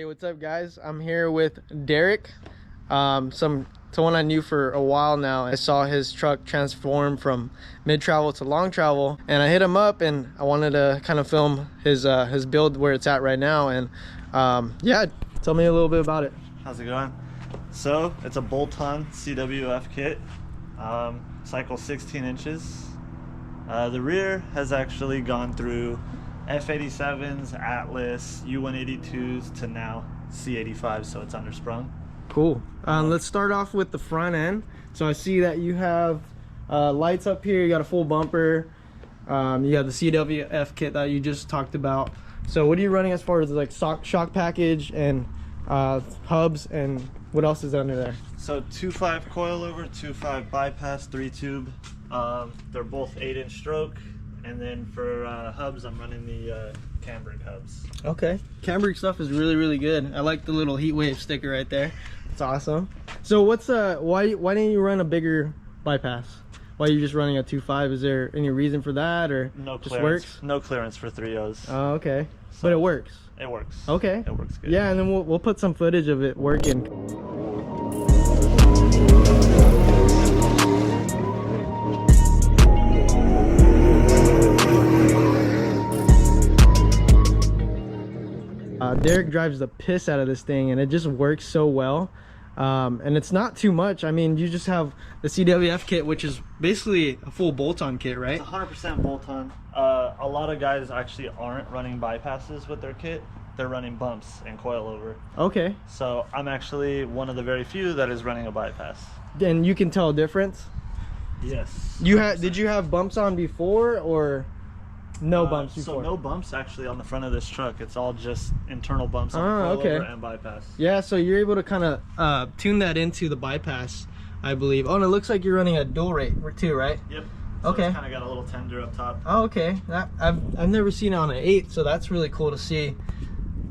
Hey, what's up, guys? I'm here with Derrick, someone I knew for a while now. I saw his truck transform from mid-travel to long travel, and I hit him up and I wanted to kind of film his build where it's at right now. And yeah, tell me a little bit about it. How's it going? So it's a bolt-on CWF kit, cycle 16 inches. The rear has actually gone through F87s, Atlas, U182s to now C85, so it's undersprung. Cool. Let's start off with the front end. So I see that you have lights up here, you got a full bumper, you have the CWF kit that you just talked about. So what are you running as far as like shock package and hubs, and what else is under there? So 2.5 coilover, 2.5 bypass, 3-tube. They're both 8-inch stroke. And then for hubs, I'm running the cambric hubs. Okay, cambric stuff is really good. I like the little heat wave sticker right there. It's awesome. So what's why didn't you run a bigger bypass? Why are you just running a 2.5? Is there any reason for that, or no just clearance? Works? No clearance for 3.0s. Oh, okay. So but it works. It works. Okay. It works good. Yeah, and then we'll put some footage of it working. Derrick drives the piss out of this thing, and it just works so well. And it's not too much. I mean, you just have the CWF kit, which is basically a full bolt-on kit, right? It's 100% bolt-on. A lot of guys actually aren't running bypasses with their kit. They're running bumps and coilover. Okay. So I'm actually one of the very few that is running a bypass. And you can tell a difference? Yes. Did you have bumps on before, or no bumps before? So no bumps actually on the front of this truck. It's all just internal bumps on coilover and bypass. Yeah, so you're able to kind of tune that into the bypass, I believe. Oh, and it looks like you're running a dual rate too, right? Yep. So okay. It's kind of got a little tender up top. Oh, okay. I've never seen it on an 8, so that's really cool to see.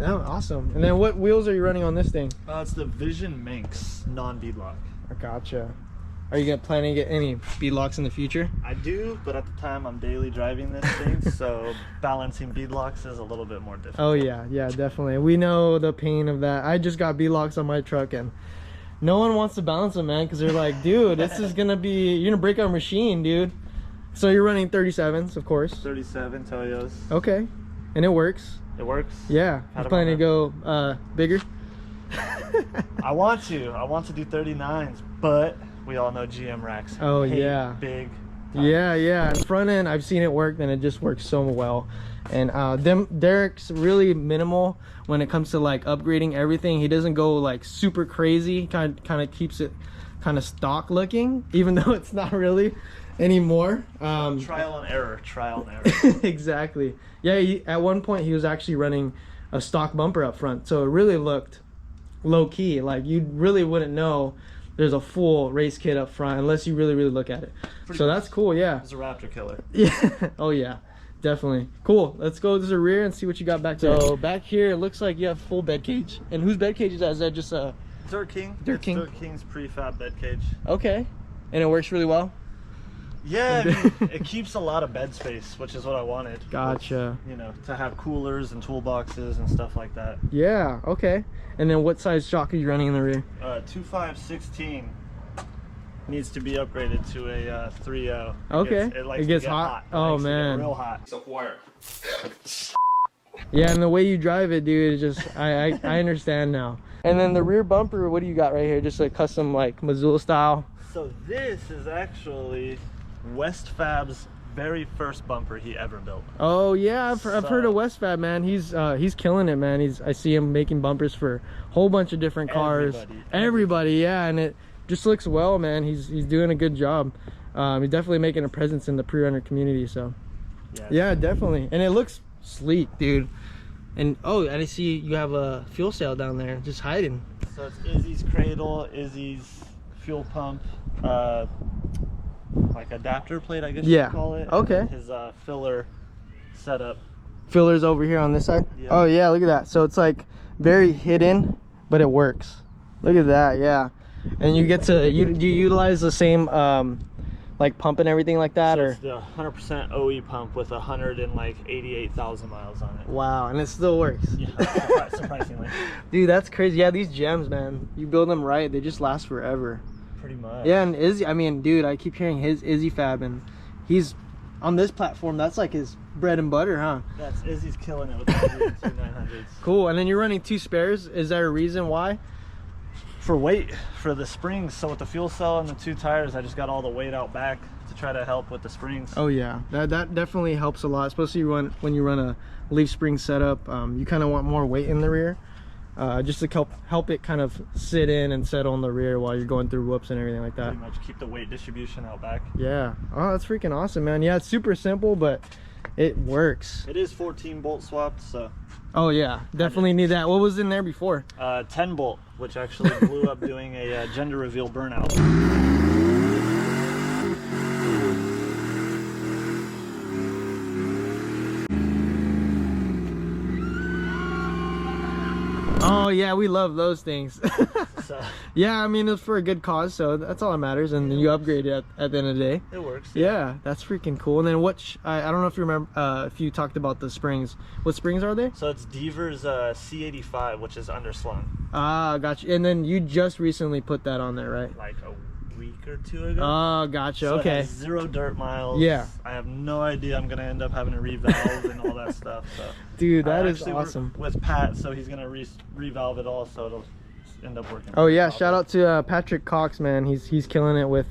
Oh, awesome. And then what wheels are you running on this thing? It's the Vision Minx non-beadlock. Gotcha. Are you planning to get any beadlocks in the future? I do, but at the time I'm daily driving this thing, so balancing beadlocks is a little bit more difficult. Oh yeah, definitely. We know the pain of that. I just got beadlocks on my truck, and no one wants to balance them, man, because they're like, dude, this is gonna be, you're gonna break our machine, dude. So you're running 37s, of course. 37 Toyos. Okay, and it works. It works. Yeah. You planning to go bigger? I want to do 39s, but we all know GM racks. Oh yeah, big tires. Yeah. Front end, I've seen it work, and it just works so well. And Derrick's really minimal when it comes to like upgrading everything. He doesn't go like super crazy. Kind of keeps it kind of stock looking, even though it's not really anymore. Trial and error. Exactly. Yeah, at one point he was actually running a stock bumper up front, so it really looked low key. Like you really wouldn't know there's a full race kit up front unless you really look at it. So that's cool. Yeah, it's a Raptor killer. Yeah. Oh yeah, definitely. Cool. Let's go to the rear and see what you got back there. So back here it looks like you have full bed cage. And whose bed cage is that? Is that just a Dirt King? Dirt King's prefab bed cage. Okay. And it works really well? Yeah, I mean, it keeps a lot of bed space, which is what I wanted. Gotcha. You know, to have coolers and toolboxes and stuff like that. Yeah, okay. And then what size shock are you running in the rear? 2.5/16 needs to be upgraded to a 3.0. Okay. It gets hot. Oh man. Real hot. Yeah, and the way you drive it, dude, is just I understand now. And then the rear bumper, what do you got right here? Just a custom like Missoula style. So this is actually West Fab's very first bumper he ever built. Oh yeah, I've heard of West Fab, man. He's killing it, man. I see him making bumpers for a whole bunch of different cars. Everybody, yeah, and it just looks well, man. He's doing a good job. He's definitely making a presence in the pre-runner community. So yeah, definitely. And it looks sleek, dude. And oh, I see you have a fuel cell down there just hiding. So it's Izzy's cradle, Izzy's fuel pump, like adapter plate, I guess you could call it. Okay. And his filler setup. Fillers over here on this side? Yeah. Oh yeah, look at that. So it's like very hidden, but it works. Look at that, yeah. And you get to, you utilize the same like pump and everything like that? So or it's the 100% OE pump with 188,000 miles on it. Wow, and it still works. Yeah, surprisingly. Dude, that's crazy. Yeah, these gems, man, you build them right, they just last forever. Pretty much. Yeah, and Izzy, I mean, dude, I keep hearing his Izzy Fab, and he's on this platform. That's like his bread and butter, huh? That's Izzy's killing it with the 900s. Cool. And then you're running 2 spares. Is there a reason why? For weight, for the springs. So with the fuel cell and the 2 tires, I just got all the weight out back to try to help with the springs. Oh yeah, that definitely helps a lot, especially when you run a leaf spring setup. You kind of want more weight in the rear, just to help it kind of sit in and settle in the rear while you're going through whoops and everything like that. Pretty much keep the weight distribution out back. Yeah. Oh, that's freaking awesome, man. Yeah, it's super simple, but it works. It is 14 bolt swapped, so. Oh yeah, definitely need that. What was in there before? 10 bolt, which actually blew up doing a gender reveal burnout. Oh yeah, we love those things. So, yeah, I mean, it's for a good cause, so that's all that matters. And then you upgrade it at the end of the day. it works. Yeah, that's freaking cool. And then I don't know if you remember, if you talked about the springs. What springs are they? So it's Deaver's C85, which is underslung. Ah, gotcha. And then you just recently put that on there, right? Like a week or 2 ago. Oh, gotcha. So Okay. it has 0 dirt miles. Yeah. I have no idea. I'm gonna end up having to revalve and all that stuff. So. Dude, that is Actually, awesome. we're with Pat, so he's gonna revalve it all, so it'll end up working. Oh yeah, shout out to Patrick Cox, man. He's killing it with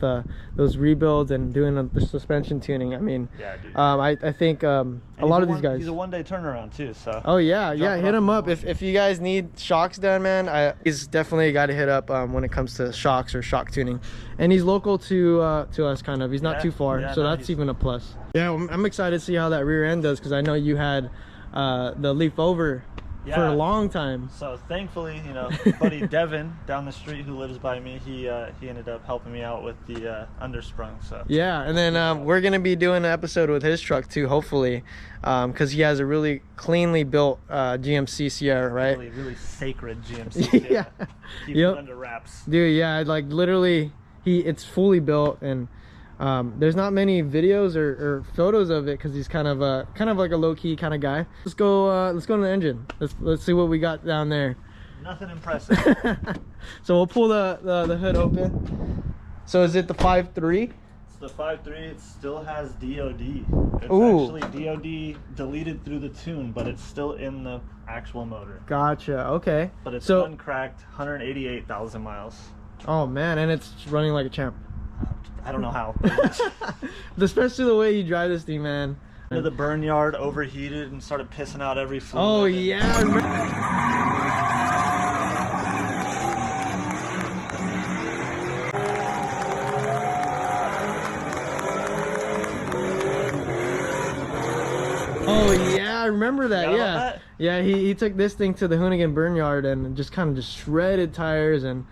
those rebuilds and doing the suspension tuning. I mean, yeah, dude. I think a lot of these guys. He's a 1-day turnaround too, so. Oh yeah, hit him up if you guys need shocks done, man. He's definitely a guy to hit up when it comes to shocks or shock tuning, and he's local to us, kind of. He's not too far, so that's even a plus. Yeah, I'm excited to see how that rear end does, because I know you had the leaf over for a long time. So thankfully, you know, buddy Devin down the street who lives by me, he ended up helping me out with the undersprung. So yeah, and then we're gonna be doing an episode with his truck too, hopefully, because he has a really cleanly built GMC Sierra, right? Really sacred GMC. Yeah. Keep it under wraps. Dude, yeah, like literally, it's fully built, and there's not many videos or photos of it because he's kind of like a low-key kind of guy. Let's go to the engine. Let's see what we got down there. Nothing impressive. So we'll pull the hood open. So is it the 5.3? It's the 5.3. It still has DOD. It's actually DOD deleted through the tune, but it's still in the actual motor. Gotcha. Okay. But it's uncracked, 188,000 miles. Oh man, and it's running like a champ. I don't know how. Especially the way you drive this thing, man. The burn yard overheated and started pissing out every fluid. Oh yeah. Oh yeah, I remember that. Yeah, yeah. He took this thing to the Hoonigan burn yard and just kind of just shredded tires and.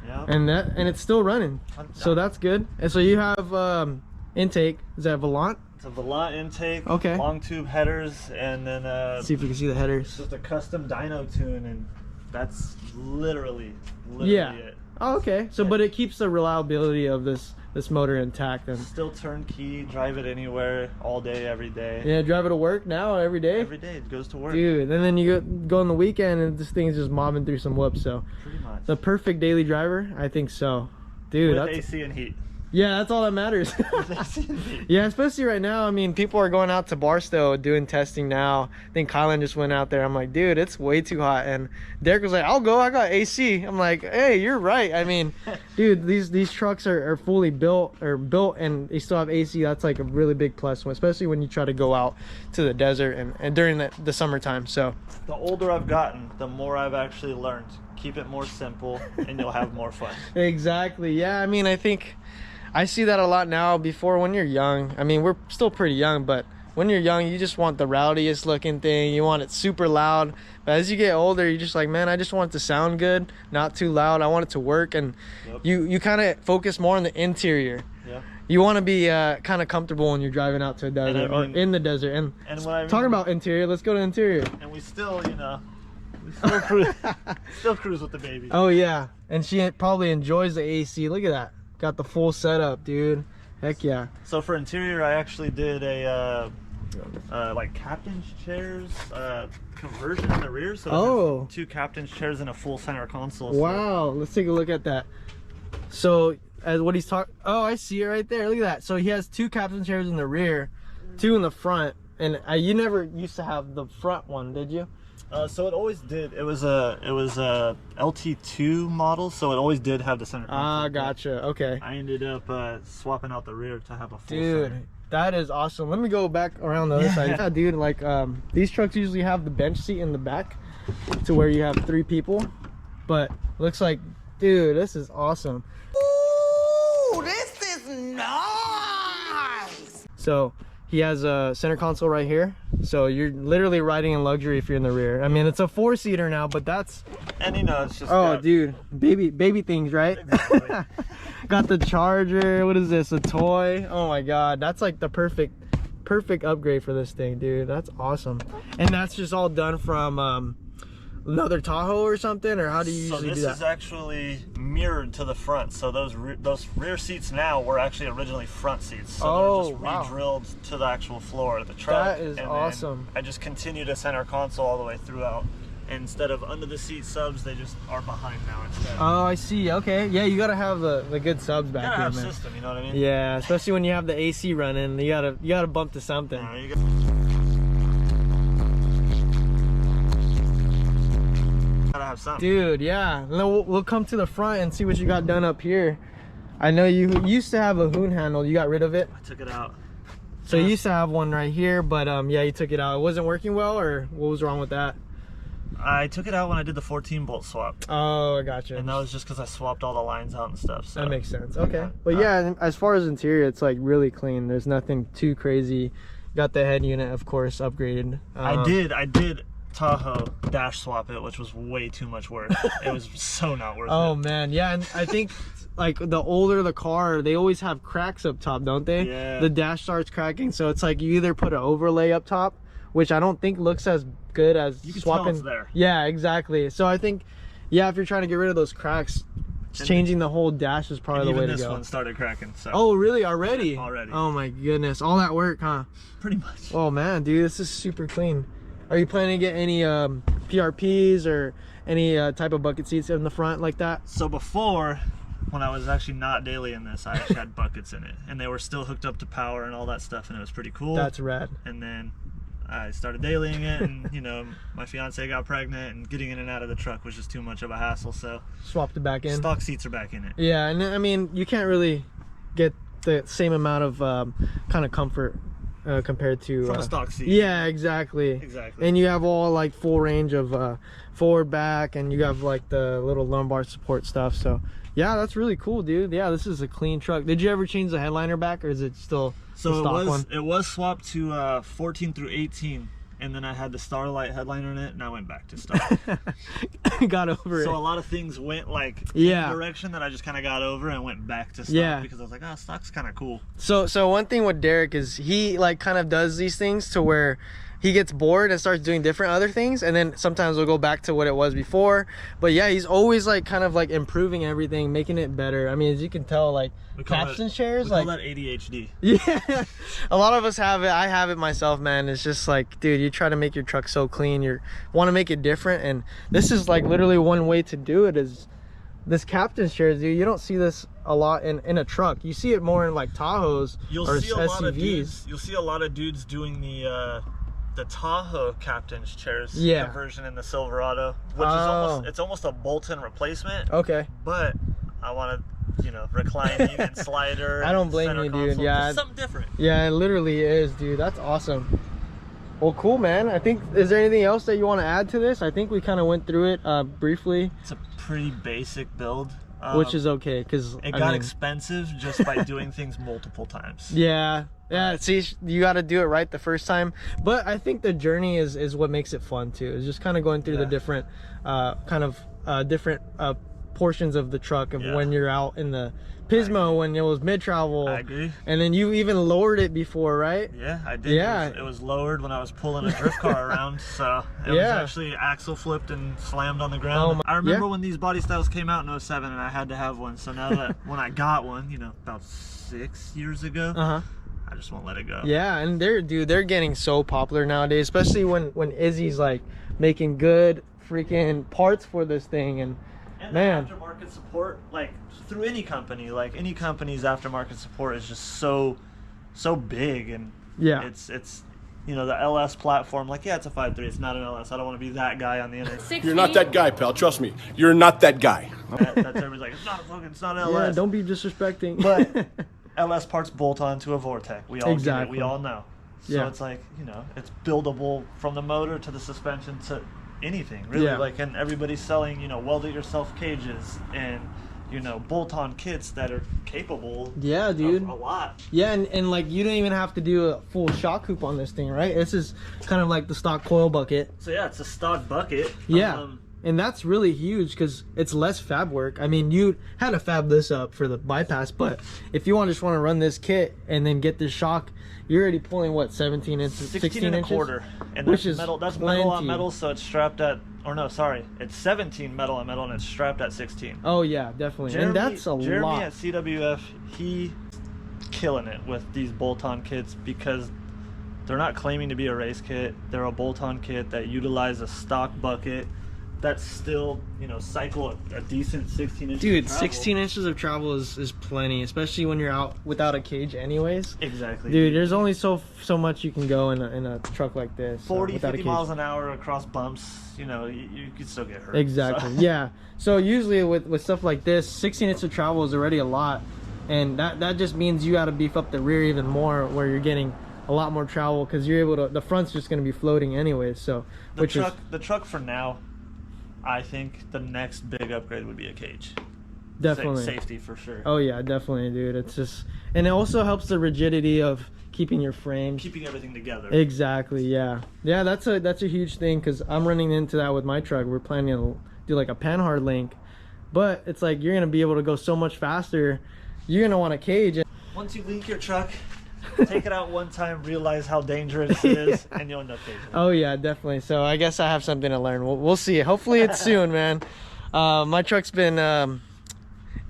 Yep. And it's still running, so that's good. And so you have intake. Is that Volant? It's a Volant intake. Okay. Long tube headers, and then let's see if we can see the headers. It's just a custom dyno tune, and that's literally it. Oh, okay. So, but it keeps the reliability of this motor intact, and still turnkey. Drive it anywhere, all day, every day. Yeah, drive it to work now, every day. Every day it goes to work. Dude, and then you go on the weekend, and this thing's just mobbing through some whoops. So, pretty much the perfect daily driver, I think so. Dude, with AC and heat. Yeah, that's all that matters. Yeah, especially right now. I mean, people are going out to Barstow doing testing now. I think Kylan just went out there. I'm like, dude, it's way too hot. And Derrick was like, I'll go. I got AC. I'm like, hey, you're right. I mean, dude, these trucks are fully built and they still have AC. That's like a really big plus, especially when you try to go out to the desert and during the summertime. So the older I've gotten, the more I've actually learned. Keep it more simple and you'll have more fun. Exactly. Yeah, I mean, I think I see that a lot now. Before, when you're young, I mean, we're still pretty young, but when you're young, you just want the rowdiest looking thing. You want it super loud. But as you get older, you're just like, man, I just want it to sound good, not too loud. I want it to work. And you kind of focus more on the interior. Yeah. You want to be kind of comfortable when you're driving out to a desert or in the desert. And talking about interior, let's go to interior. And we still, you know, still cruise with the baby. Oh yeah, and she probably enjoys the AC. Look at that. Got the full setup, dude. Heck yeah. So for interior, I actually did a like captain's chairs, conversion in the rear, so it has 2 captain's chairs and a full center console. Wow, let's take a look at that. So as what he's talking, oh, I see it right there. Look at that. So he has 2 captain's chairs in the rear, 2 in the front, and you never used to have the front one, did you? So it always did. It was a LT2 model, so it always did have the center console. Ah, gotcha. Okay. I ended up swapping out the rear to have a full dude center. That is awesome. Let me go back around the other side. Yeah, dude, like these trucks usually have the bench seat in the back to where you have 3 people, but looks like, dude, this is awesome. Ooh, this is nice. So he has a center console right here, so you're literally riding in luxury if you're in the rear. I mean, it's a 4-seater now, but that's, and you know, it's just dude, baby things, right? Exactly. Got the charger. What is this, a toy? Oh my god, that's like the perfect upgrade for this thing, dude. That's awesome. And that's just all done from another Tahoe or something, or how do you usually do that? So this is actually mirrored to the front, so those rear seats now were actually originally front seats, so they're just re-drilled to the actual floor of the truck. That is awesome. I just continued a center console all the way throughout. Instead of under the seat subs, they just are behind now instead. Oh, I see. Okay, yeah, you gotta have the good subs back here, man. You gotta have system, you know what I mean? Yeah, especially when you have the AC running, you gotta bump to something. You gotta have something. Dude, yeah. We'll come to the front and see what you got done up here. I know you used to have a hoon handle. You got rid of it? I took it out. So you used to have one right here, but yeah, you took it out. It wasn't working well, or what was wrong with that? I took it out when I did the 14 bolt swap. Oh, I gotcha. And that was just because I swapped all the lines out and stuff. So. That makes sense. Okay. But yeah, as far as interior, it's like really clean. There's nothing too crazy. Got the head unit, of course, upgraded. I did Tahoe dash swap it, which was way too much work. It was so not worth it. Oh man, yeah, and I think like the older the car, they always have cracks up top, don't they? Yeah. The dash starts cracking, so it's like you either put an overlay up top, which I don't think looks as good as you can swapping. tell it's there. Yeah, exactly. So I think, yeah, if you're trying to get rid of those cracks, changing the whole dash is probably the way to go. Even this one started cracking. So. Oh, really? Already? Yeah, already. Oh my goodness, all that work, huh? Pretty much. Oh man, dude, this is super clean. Are you planning to get any PRPs or any type of bucket seats in the front like that? So before, when I was actually not daily in this, I actually had buckets in it, and they were still hooked up to power and all that stuff, and it was pretty cool. That's rad. And then I started dailying it, and you know, my fiance got pregnant, and getting in and out of the truck was just too much of a hassle, so swapped it back in. Stock seats are back in it. Yeah, and I mean, you can't really get the same amount of kind of comfort compared to from a stock seat. Yeah, exactly. And you have all like full range of forward, back, and you have like the little lumbar support stuff. So yeah, that's really cool, dude. Yeah, this is a clean truck. Did you ever change the headliner back, or is it still the stock one? It was swapped to 14 through 18, and then I had the Starlight headliner in it, and I went back to stock. Got over it. So a lot of things went like in the direction that I just kind of got over and went back to stock because I was like, oh, stock's kind of cool. So one thing with Derrick is he like kind of does these things to where he gets bored and starts doing different other things, and then sometimes we'll go back to what it was before. But yeah, he's always like kind of like improving everything, making it better. I mean, as you can tell, like captain chairs, we call that ADHD. Yeah, a lot of us have it. I have it myself, man. It's just like, dude, you try to make your truck so clean, you want to make it different, and this is like literally one way to do it is this captain's chairs, dude. You don't see this a lot in a truck. You see it more in like Tahoes or SUVs. You'll see a lot of dudes doing the Tahoe captain's chairs conversion in the Silverado, which is almost a bolt-in replacement. Okay. But I want to, you know, reclining and slider. I don't blame you, dude. Yeah, something different. Yeah, it literally is, dude. That's awesome. Well, cool, man. I think, is there anything else that you want to add to this? I think we kind of went through it briefly. It's a pretty basic build. Which is okay, because it got expensive just by doing things multiple times. Yeah, see, you got to do it right the first time, but I think the journey is what makes it fun too. It's just kind of going through the different different portions of the truck of when you're out in the Pismo, when it was mid-travel. I agree. And then you even lowered it before, right? Yeah, I did. Yeah, it was lowered when I was pulling a drift car around, so it was actually axle flipped and slammed on the ground. I remember when these body styles came out in 07, and I had to have one. So now that when I got one, you know, about 6 years ago, I just won't let it go. Yeah, and they're getting so popular nowadays, especially when Izzy's like making good freaking parts for this thing. And man, the aftermarket support, like through any company, like any company's aftermarket support is just so big. And yeah, it's you know, the LS platform, like, yeah, it's a 5.3, it's not an LS. I don't want to be that guy on the internet. You're not that guy, pal. Trust me. You're not that guy. That's everybody's like, it's not an LS. yeah, don't be disrespecting. But LS parts bolt onto a Vortec. We all get it. We all know. So yeah, it's like, you know, it's buildable from the motor to the suspension to anything, really. Yeah. Like, and everybody's selling, you know, weld-it-yourself cages and, you know, bolt-on kits that are capable. Yeah, dude. Of a lot. Yeah, and like you don't even have to do a full shock hoop on this thing, right? This is kind of like the stock coil bucket. So yeah, it's a stock bucket. Yeah. And that's really huge because it's less fab work. I mean, you had to fab this up for the bypass, but if you just want to run this kit and then get this shock, you're already pulling what, 17 inches, 16 and a quarter, and which that's is metal. That's plenty. metal on metal, so it's strapped at, or no, sorry, it's 17 metal on metal, and it's strapped at 16. Oh yeah, definitely. And that's a Jeremy lot. at CWF, he killing it with these bolt-on kits because they're not claiming to be a race kit. They're a bolt-on kit that utilize a stock bucket that's still, you know, cycle a decent 16 inches. Dude, of travel. 16 inches of travel is plenty, especially when you're out without a cage anyways. Exactly. Dude, there's only so much you can go in a truck like this. 40, 50 miles an hour across bumps, you know, you could still get hurt. Exactly. So. Yeah. So usually with stuff like this, 16 inches of travel is already a lot. And that just means you got to beef up the rear even more, where you're getting a lot more travel because you're able to, the front's just going to be floating anyways. So the truck for now, I think the next big upgrade would be a cage. Definitely. Safety for sure. Oh yeah, definitely, dude. It's just, and it also helps the rigidity of keeping your frame. Keeping everything together. Exactly, yeah. Yeah, that's a huge thing because I'm running into that with my truck. We're planning to do like a panhard link, but it's like you're going to be able to go so much faster. You're going to want a cage. Once you link your truck, take it out one time, realize how dangerous it is, and you'll end up caging it. Oh yeah, definitely. So I guess I have something to learn. We'll see. Hopefully it's soon, man. My truck's been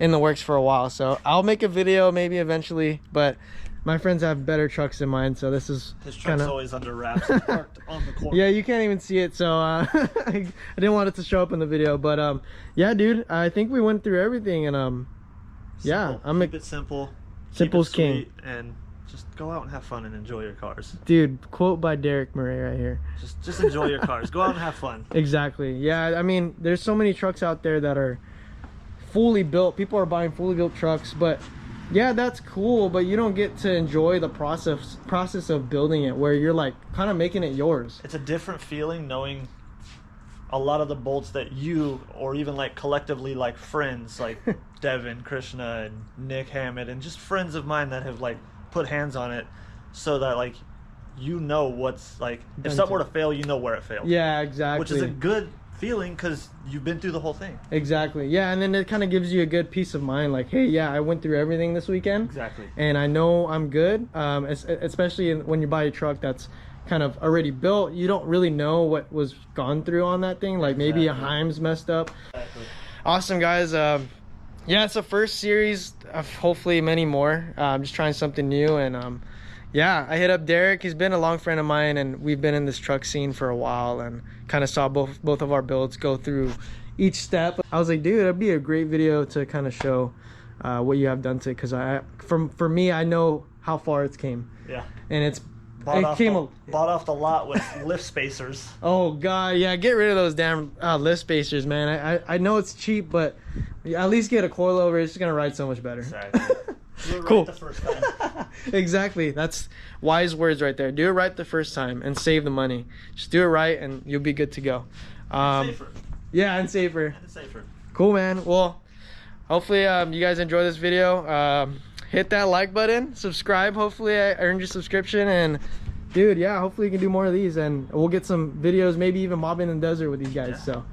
in the works for a while, so I'll make a video maybe eventually, but my friends have better trucks than mine, so this is his truck's always under wraps, parked on the corner. Yeah, you can't even see it, so I didn't want it to show up in the video, but yeah, dude, I think we went through everything, and yeah, keep it simple. Simple's king. And just go out and have fun and enjoy your cars. Dude, quote by Derrick Murray right here. Just enjoy your cars. Go out and have fun. Exactly. Yeah, I mean, there's so many trucks out there that are fully built. People are buying fully built trucks, but yeah, that's cool, but you don't get to enjoy the process of building it, where you're like kind of making it yours. It's a different feeling knowing a lot of the bolts that you, or even like collectively like friends like Devin, Krishna, and Nick Hammett, and just friends of mine that have like put hands on it, so that like, you know, what's like, if something were to fail, you know where it failed. Yeah, exactly. Which is a good feeling because you've been through the whole thing. Exactly. Yeah, and then it kind of gives you a good peace of mind, like, hey, yeah, I went through everything this weekend. Exactly. And I know I'm good. Especially when you buy a truck that's kind of already built, you don't really know what was gone through on that thing. Like maybe a Heim's messed up. Exactly. Awesome, guys. Yeah, it's the first series of hopefully many more. I'm just trying something new, and yeah, I hit up Derrick. He's been a long friend of mine, and we've been in this truck scene for a while, and kind of saw both of our builds go through each step. I was like, dude, that'd be a great video to kind of show what you have done to it, because for me, I know how far it's came. Yeah. And it's bought off the lot with lift spacers. Oh god, yeah, get rid of those damn lift spacers, man. I know it's cheap, but at least get a coilover. It's just gonna ride so much better. Exactly. Do it right Cool. the first time. Exactly. That's wise words right there. Do it right the first time and save the money. Just do it right and you'll be good to go. Safer. Yeah, and safer. And safer. Cool, man. Well, hopefully you guys enjoy this video. Hit that like button, subscribe. Hopefully I earned your subscription, and dude, yeah, hopefully you can do more of these, and we'll get some videos, maybe even mobbing in the desert with these guys. Yeah. So